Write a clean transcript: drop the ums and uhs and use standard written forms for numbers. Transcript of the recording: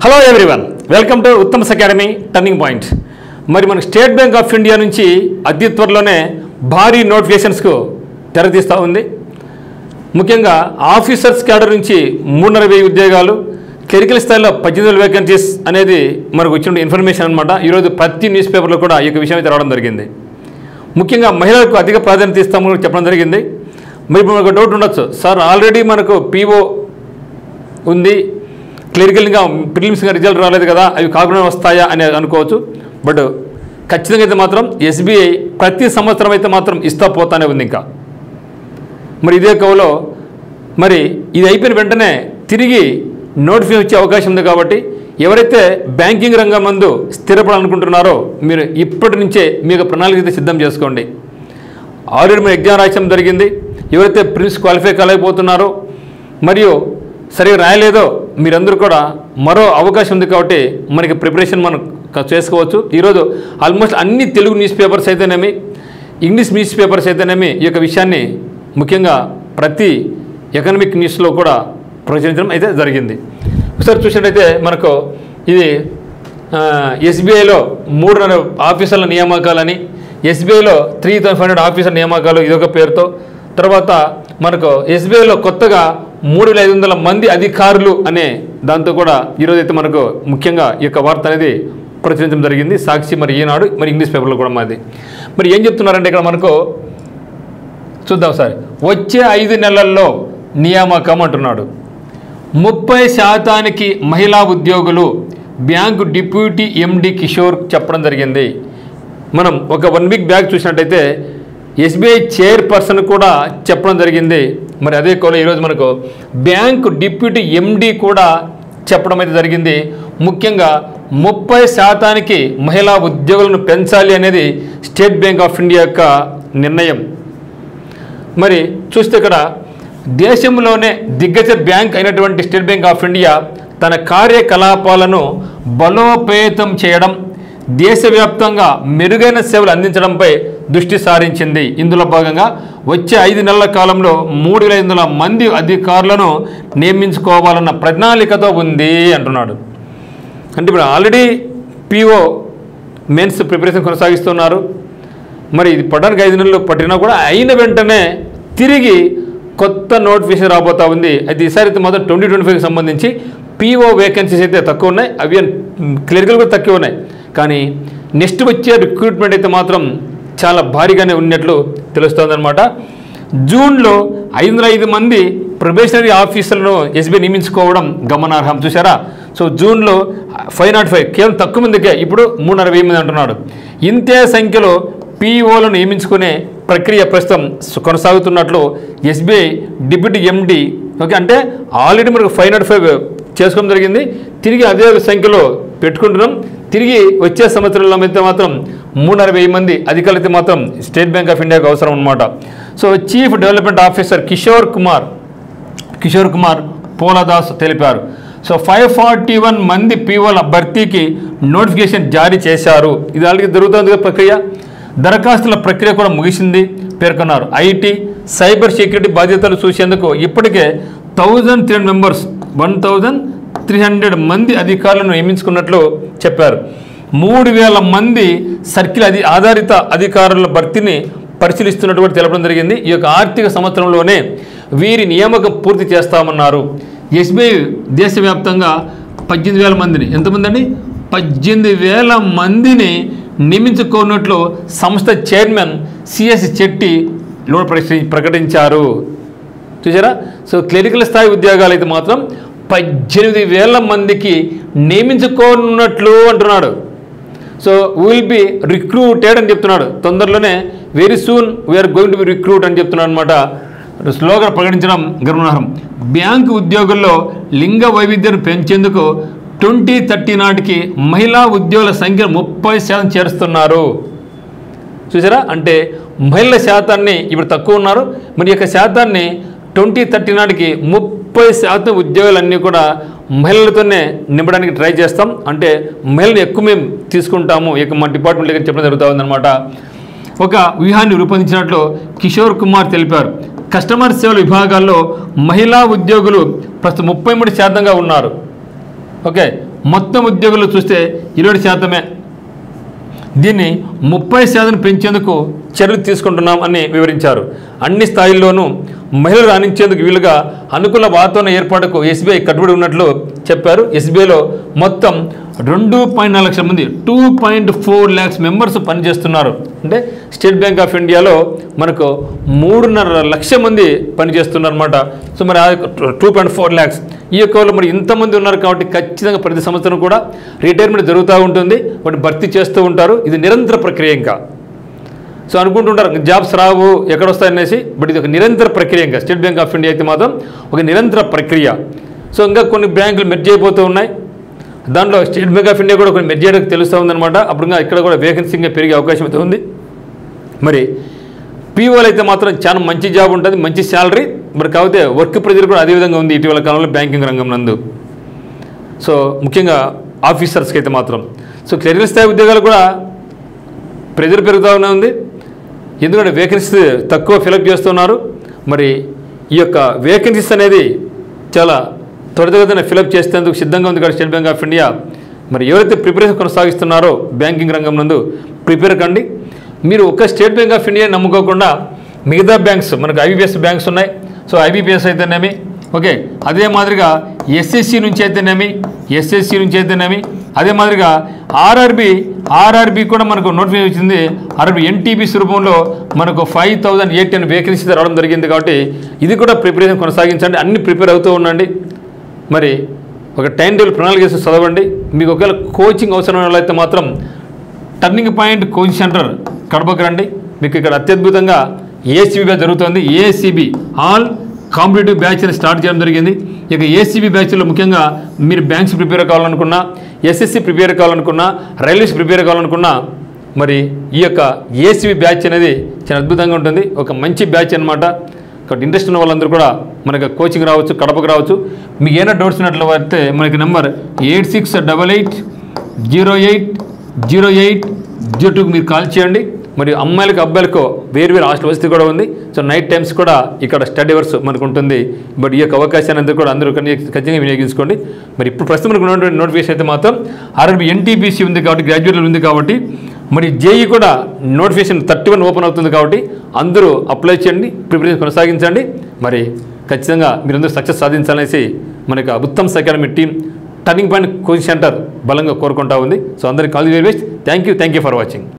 Hello everyone, welcome to Uttam's academy turning point. మరి మన state bank of India నుంచి అతి త్వరలోనే భారీ నోటిఫికేషన్స్కు తెరతీస్తూ ఉంది. ముఖ్యంగా ఆఫీసర్స్ క్యాడర్ నుంచి 3,40,000 ఉద్యోగాలు, క్లరికల్ స్థాయిలో 18,000 వేకెన్సీస్ అనేది మనకు వచ్చిన ఇన్ఫర్మేషన్ అనమాట. ఈరోజు ప్రతి న్యూస్ పేపర్లో కూడా ఈ విషయం అయితే రావడం జరిగింది. ముఖ్యంగా మహిళలకు అధిక ప్రాధాన్యత ఇస్తామని చెప్పడం జరిగింది. మరి ఇప్పుడు ఒక డౌట్ ఉండొచ్చు, సార్ ఆల్రెడీ మనకు పీఓ ఉంది, క్లరికల్గా ప్రిలిమ్స్గా రిజల్ట్ రాలేదు కదా, అవి కాకుండా వస్తాయా అని అనుకోవచ్చు. బట్ ఖచ్చితంగా అయితే మాత్రం ఎస్బీఐ ప్రతి సంవత్సరం అయితే మాత్రం ఇస్తా పోతానే ఉంది. ఇంకా మరి ఇదే కవులో మరి ఇది అయిపోయిన వెంటనే తిరిగి నోటిఫికేషన్ వచ్చే అవకాశం ఉంది. కాబట్టి ఎవరైతే బ్యాంకింగ్ రంగం ముందు స్థిరపడాలనుకుంటున్నారో మీరు ఇప్పటి నుంచే మీకు ప్రణాళిక అయితే సిద్ధం చేసుకోండి. ఆల్రెడీ మీరు ఎగ్జామ్ రాయడం జరిగింది. ఎవరైతే ప్రిలిమ్స్ క్వాలిఫై కాలేకపోతున్నారో మరియు సరిగా రాయలేదో మీరందరూ కూడా మరో అవకాశం ఉంది. కాబట్టి మనకి ప్రిపరేషన్ మనం చేసుకోవచ్చు. ఈరోజు ఆల్మోస్ట్ అన్ని తెలుగు న్యూస్ పేపర్స్ అయితేనేమి, ఇంగ్లీష్ న్యూస్ పేపర్స్ అయితేనేమి ఈ యొక్క విషయాన్ని ముఖ్యంగా ప్రతి ఎకనామిక్ న్యూస్లో కూడా ప్రచురించడం అయితే జరిగింది. ఒకసారి చూసినట్టయితే మనకు ఇది ఎస్బీఐలో 300 ఆఫీసర్ల నియామకాలని, ఎస్బీఐలో 3,500 ఆఫీసర్ నియామకాలు ఇదొక పేరుతో, తర్వాత మనకు ఎస్బీఐలో కొత్తగా 3,500 మంది అధికారులు అనే దాంతో కూడా ఈరోజైతే మనకు ముఖ్యంగా ఈ యొక్క వార్త అనేది ప్రచురించడం జరిగింది. సాక్షి, మరి ఈనాడు, మరి ఇంగ్లీష్ పేపర్లో కూడా మాది. మరి ఏం చెప్తున్నారంటే ఇక్కడ మనకు చూద్దాం సార్. వచ్చే 5 నెలల్లో నియామకం అంటున్నాడు. 30% మహిళా ఉద్యోగులు బ్యాంకు డిప్యూటీ ఎండి కిషోర్ చెప్పడం జరిగింది. మనం ఒక 1 వీక్ బ్యాక్ చూసినట్టయితే ఎస్బీఐ చైర్పర్సన్ కూడా చెప్పడం జరిగింది. మరి అదే కోలో ఈరోజు మనకు బ్యాంకు డిప్యూటీ ఎండి కూడా చెప్పడం అయితే జరిగింది. ముఖ్యంగా 30% మహిళా ఉద్యోగులను పెంచాలి అనేది స్టేట్ బ్యాంక్ ఆఫ్ ఇండియా యొక్క నిర్ణయం. మరి చూస్తే ఇక్కడ దేశంలోనే దిగ్గజ బ్యాంక్ అయినటువంటి స్టేట్ బ్యాంక్ ఆఫ్ ఇండియా తన కార్యకలాపాలను బలోపేతం చేయడం, దేశవ్యాప్తంగా మెరుగైన సేవలు అందించడంపై దృష్టి సారించింది. ఇందులో భాగంగా వచ్చే 5 నెలల కాలంలో 3,500 మంది అధికారులను నియమించుకోవాలన్న ప్రణాళికతో ఉంది అంటున్నాడు. అంటే ఇప్పుడు ఆల్రెడీ పీఓ మెయిన్స్ ప్రిపరేషన్ కొనసాగిస్తున్నారు. మరి ఇది పడడానికి 5 నెలలు పట్టినా కూడా అయిన వెంటనే తిరిగి కొత్త నోటిఫికేషన్ రాబోతూ ఉంది. అయితే ఈసారి అయితే మాత్రం 2025కి సంబంధించి పీఓ వేకెన్సీస్ అయితే తక్కువ ఉన్నాయి, అవి క్లరికల్ కూడా తక్కువ ఉన్నాయి. కానీ నెక్స్ట్ వచ్చే రిక్రూట్మెంట్ అయితే మాత్రం చాలా భారీగానే ఉన్నట్లు తెలుస్తుందన్నమాట. జూన్లో 505 మంది ప్రొబేషనరీ ఆఫీసర్లను ఎస్బీఐ నియమించుకోవడం గమనార్హం. చూసారా? సో జూన్లో 505 కేవలం తక్కువ మందికే, ఇప్పుడు 360 మంది అంటున్నాడు. ఇంతే సంఖ్యలో పీఓలను నియమించుకునే ప్రక్రియ ప్రస్తుతం కొనసాగుతున్నట్లు ఎస్బీఐ డిప్యూటీ ఎండి ఓకే అంటే ఆల్రెడీ మనకు 505 చేసుకోవడం జరిగింది. తిరిగి అదే సంఖ్యలో పెట్టుకుంటున్నాం. తిరిగి వచ్చే సంవత్సరంలో అయితే మాత్రం 360 మంది అధికారులు అయితే మాత్రం స్టేట్ బ్యాంక్ ఆఫ్ ఇండియాకు అవసరం అనమాట. So chief development officer Kishore Kumar Poladas తెలిపారు. సో 541 మంది పీఓల భర్తీకి నోటిఫికేషన్ జారీ చేశారు. ఇది ఆల్రెడీ జరుగుతుంది ప్రక్రియ. దరఖాస్తుల ప్రక్రియ కూడా ముగిసింది పేర్కొన్నారు. ఐటీ, సైబర్ సెక్యూరిటీ బాధ్యతలు చూసేందుకు ఇప్పటికే 1,300 మంది అధికారులను నియమించుకున్నట్లు చెప్పారు. 3,000 మంది సర్కిల్ ఆధారిత అధికారుల భర్తీని పరిశీలిస్తున్నట్టు కూడా తెలపడం జరిగింది. ఈ యొక్క ఆర్థిక సంవత్సరంలోనే వీరి నియామకం పూర్తి చేస్తామన్నారు. ఎస్బీఐ దేశవ్యాప్తంగా 18,000 మందిని, ఎంతమంది అండి? 18,000 మందిని నియమించుకున్నట్లు సంస్థ చైర్మన్ సిఎస్ చెట్టి ప్రకటించారు. చూసారా? సో క్లరికల్ స్థాయి ఉద్యోగాలు అయితే మాత్రం 18,000 మందికి నియమించుకోనున్నట్లు అంటున్నాడు. సో విల్ బి రిక్రూటెడ్ అని చెప్తున్నాడు. తొందరలోనే very soon we are going to be recruit అని చెప్తున్నాడు అనమాట. స్లోగన్ ప్రకటించడం గమనార్హం. బ్యాంకు ఉద్యోగుల్లో లింగ వైవిధ్యాన్ని పెంచేందుకు 2030 నాటికి మహిళా ఉద్యోగుల సంఖ్య 30% చేరుస్తున్నారు. చూసారా? అంటే మహిళల శాతాన్ని ఇప్పుడు తక్కువ ఉన్నారు. మరి యొక్క శాతాన్ని 2030 నాటికి 30% ఉద్యోగాలన్నీ కూడా మహిళలతోనే నింపడానికి ట్రై చేస్తాం. అంటే మహిళలు ఎక్కువ మేము తీసుకుంటాము, ఇక మా డిపార్ట్మెంట్ దగ్గర చెప్పడం జరుగుతూ ఉందన్నమాట. ఒక వ్యూహాన్ని రూపొందించినట్లు కిషోర్ కుమార్ తెలిపారు. కస్టమర్ సేవల విభాగాల్లో మహిళా ఉద్యోగులు ప్రస్తుతం 33% ఉన్నారు. ఓకే, మొత్తం ఉద్యోగులు చూస్తే 20%. దీన్ని 30% పెంచేందుకు చర్యలు తీసుకుంటున్నాం అని వివరించారు. అన్ని స్థాయిల్లోనూ మహిళలు రాణించేందుకు వీలుగా అనుకూల వాతావరణ ఏర్పాటుకు ఎస్బీఐ కట్టుబడి ఉన్నట్లు చెప్పారు. ఎస్బీఐలో మొత్తం 2.4 లక్షల మంది 2.4 lakhs మెంబర్స్ పనిచేస్తున్నారు. అంటే స్టేట్ బ్యాంక్ ఆఫ్ ఇండియాలో మనకు 3.5 లక్షల మంది పనిచేస్తున్నారు అనమాట. సో మరి 2.4 lakhs ఈ యొక్క మరి ఇంతమంది ఉన్నారు కాబట్టి ఖచ్చితంగా ప్రతి సంవత్సరం కూడా రిటైర్మెంట్ జరుగుతూ ఉంటుంది, వాటిని భర్తీ చేస్తూ ఉంటారు. ఇది నిరంతర ప్రక్రియ. ఇంకా సో అనుకుంటుంటారు జాబ్స్ రావు ఎక్కడ వస్తాయనేసి, బట్ ఇది ఒక నిరంతర ప్రక్రియ. ఇంకా స్టేట్ బ్యాంక్ ఆఫ్ ఇండియా అయితే మాత్రం ఒక నిరంతర ప్రక్రియ. సో ఇంకా కొన్ని బ్యాంకులు మెర్జ్ అయిపోతూ ఉన్నాయి. దాంట్లో స్టేట్ బ్యాంక్ ఆఫ్ ఇండియా కూడా కొన్ని మెర్జ్ చేయడానికి తెలుస్తూ ఉందన్నమాట. అప్పుడు ఇంకా ఇక్కడ కూడా వేకెన్సీ ఇంకా పెరిగే అవకాశం అయితే ఉంది. మరి పీఓలు అయితే మాత్రం చాలా మంచి జాబ్ ఉంటుంది, మంచి శాలరీ. మరి కాకపోతే వర్క్ ప్రెజర్ కూడా అదేవిధంగా ఉంది ఇటీవల కాలంలో బ్యాంకింగ్ రంగం నందు. సో ముఖ్యంగా ఆఫీసర్స్కి అయితే మాత్రం సో క్లరికల్ స్థాయి ఉద్యోగాలు కూడా ప్రెజర్ పెరుగుతూనే ఉంది. ఎందుకంటే వేకెన్సీస్ తక్కువ ఫిలప్ చేస్తున్నారు. మరి ఈ యొక్క వేకెన్సీస్ అనేది చాలా త్వరితగతిన ఫిలప్ చేసేందుకు సిద్ధంగా ఉంది కాబట్టి స్టేట్ బ్యాంక్ ఆఫ్ ఇండియా మరి ఎవరైతే ప్రిపరేషన్ కొనసాగిస్తున్నారో బ్యాంకింగ్ రంగం నందు ప్రిపేర్ కండి. మీరు ఒక స్టేట్ బ్యాంక్ ఆఫ్ ఇండియా నమ్ముకోకుండా మిగతా బ్యాంక్స్ మనకు ఐబీపీఎస్ బ్యాంక్స్ ఉన్నాయి. సో ఐబీపీఎస్ అయితేనేమి ఓకే, అదే మాదిరిగా ఎస్ఎస్సి నుంచి అయితేనేమి అదే మాదిరిగా ఆర్ఆర్బీ కూడా మనకు నోటిఫికేషన్ వచ్చింది. ఆర్ఆర్బీ ఎన్టీపీసీ రూపంలో మనకు 5,810 వేకెన్సీస్ రావడం జరిగింది. కాబట్టి ఇది కూడా ప్రిపరేషన్ కొనసాగించండి, అన్ని ప్రిపేర్ అవుతూ ఉండండి. మరి ఒక టైం టేబుల్ ప్రణాళిక చేసి చదవండి. మీకు ఒకవేళ కోచింగ్ అవసరమైన వాళ్ళైతే మాత్రం టర్నింగ్ పాయింట్ కోచింగ్ సెంటర్ కడపకు రండి. మీకు ఇక్కడ అత్యద్భుతంగా ఏసీబీ బ్యాచ్ జరుగుతుంది. ఏసీబీ ఆల్ కాంపిటేటివ్ బ్యాచ్ని స్టార్ట్ చేయడం జరిగింది. ఇక ఏసీబీ బ్యాచ్లో ముఖ్యంగా మీరు బ్యాంక్స్ ప్రిపేర్ కావాలనుకున్నా, ఎస్ఎస్సి ప్రిపేర్ కావాలనుకున్నా, రైల్వేస్ ప్రిపేర్ కావాలనుకున్నా మరి ఈ యొక్క ఏసీబీ బ్యాచ్ అనేది చాలా అద్భుతంగా ఉంటుంది. ఒక మంచి బ్యాచ్ అనమాట. కాబట్టి ఇంట్రెస్ట్ ఉన్న వాళ్ళందరూ కూడా మనకి కోచింగ్ రావచ్చు, కడపకు రావచ్చు. మీకు ఏమైనా డౌట్స్ ఉన్నట్లు అయితే మనకి నెంబర్ 8688080802 మీరు కాల్ చేయండి. మరియు అమ్మాయిలకు అబ్బాయిలకు వేరు హాస్టల్ వసతి కూడా ఉంది. సో నైట్ టైమ్స్ కూడా ఇక్కడ స్టడీ అవర్స్ మనకు ఉంటుంది. బట్ ఈ యొక్క అవకాశాన్ని అందరూ కూడా అందరూ ఖచ్చితంగా వినియోగించుకోండి. మరి ఇప్పుడు ప్రస్తుతం మనకు ఉన్నటువంటి నోటిఫికేషన్ అయితే మాత్రం ఆర్ఆర్బీ ఎన్టీపీసీ ఉంది కాబట్టి గ్రాడ్యుయేట్లు ఉంది కాబట్టి మరి జేఈ కూడా నోటిఫికేషన్ 31 ఓపెన్ అవుతుంది కాబట్టి అందరూ అప్లై చేయండి, ప్రిపరేషన్ కొనసాగించండి. మరి ఖచ్చితంగా మీరందరూ సక్సెస్ సాధించాలనేసి మనకి Uttam's academy team turning point coaching centre బలంగా కోరుకుంటా ఉంది. సో అందరికీ all the very best. Thank you for watching.